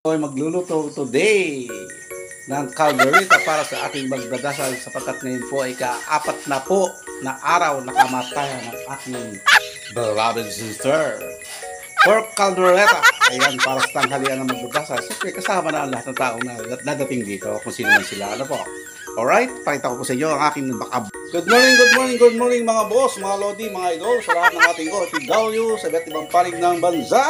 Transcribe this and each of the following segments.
Ay magluluto today ng caldereta para sa ating magdadasal sapagkat ngayon po ay ka-4 na po na araw na kamatayan ng ating beloved sister. Pork caldereta. Ayan, para sa tanghalian ng magdadasal. Siyempre kasama na ang lahat ng tao na dadating dito kung sino man sila. Ano po? Alright, pakita ko po sa inyo ang aking backup. Good morning mga boss, mga lodi, mga idol, sa lahat ng ating OFW sa iba't ibang panig ng bansa.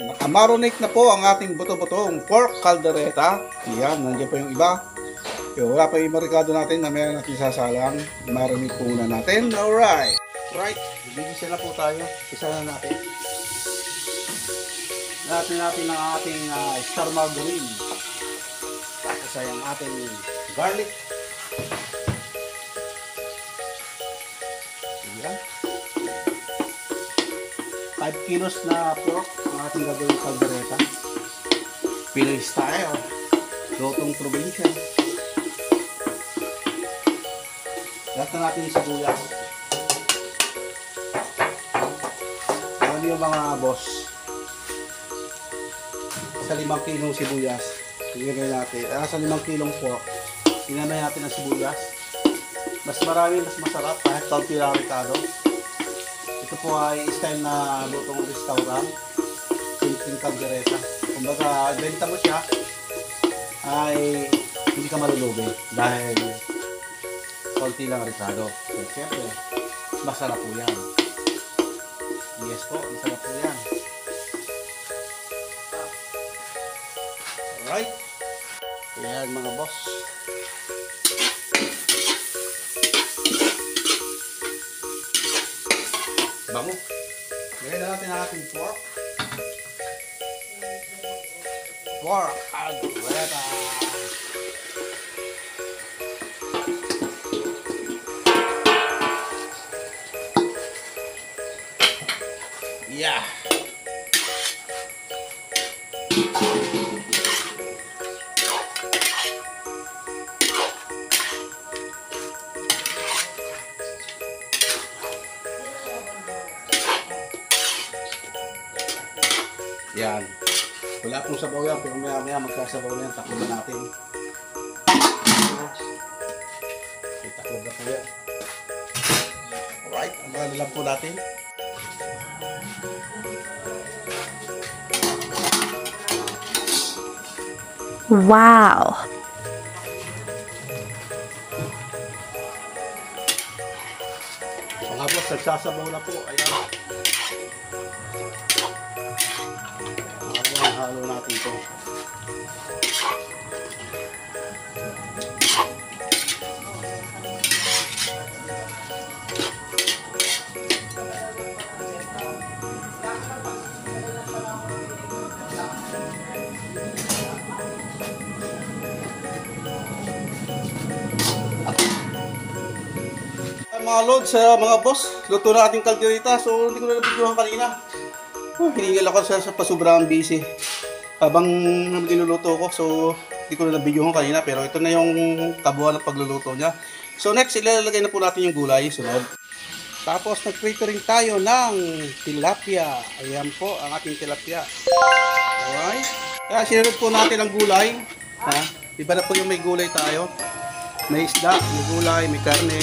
Nakamarinate na po ang ating buto-butong pork caldereta. Yan, nandiyan po yung iba. Wala pa yung marikado natin na meron natin sasalang. Marinate po muna natin. Alright. Right, bibigyan na po tayo. Isa na natin. Natin ang ating star margarine. Tapos ay ang ating garlic. Ayan. 5 kilos na pork ang ating gagawin caldereta. Pinoy style. Lutong probinsya. Lahat na natin sa sibuyas. Ano yung mga boss? Sa 5 kilong sibuyas. Tingnan natin. Sa 5 kilong pork. Tingnan natin ang sibuyas. Mas marami, mas masarap kahit kaunti lang ricado. Ito po ay style na lutong restaurant. Simpleng caldereta. Kumbaga, benta mo siya ay hindi ka malulugi dahil kaunti lang ricado. So, siyempre, masarap po yan. Yes po, masarap po yan. Alright. Ayan mga boss. Bango. Gawin na natin ang ating pork. Pork caldereta. Yeah. Yan. Wala pong sabaw yan, pero maya magkasabaw na yan. Takbo na natin. Okay, takbo na po yan. Alright, ang mga lang po natin. Wow! Mga boss, nagsasabaw na po. Ayan. Halo natin ito. Mga lods, mga boss, luto na ating caldereta. So hindi ko na nabidyohan kanina. Hiningal ako sa pasubrang busy habang niluluto ko, so hindi ko na nabidyohan kanina, pero ito na yung kabuuan ng pagluluto niya. So next, ilalagay na po natin yung gulay, sunod. Tapos nag-prito rin tayo ng tilapia. Ayan po ang ating tilapia. Alright. Kaya sinunod po natin ang gulay. Iba na po yung may gulay tayo. May isda, may gulay, may karne.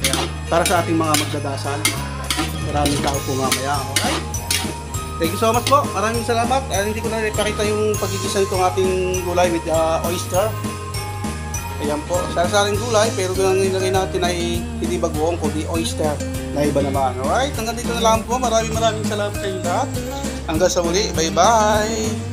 Ayan. Para sa ating mga magdadasal. Maraming tao po mamaya. Alright. Thank you so much po. Maraming salamat. Hindi ko na ipakita yung pagigisa nitong ating gulay with oyster. Ayan po. Sarasaring gulay, pero ang nilagay natin ay hindi bagoong, kundi oyster na iba naman. Alright. Hanggang dito na lang po. Maraming salamat sa inyo lahat. Hanggang sa muli. Bye-bye.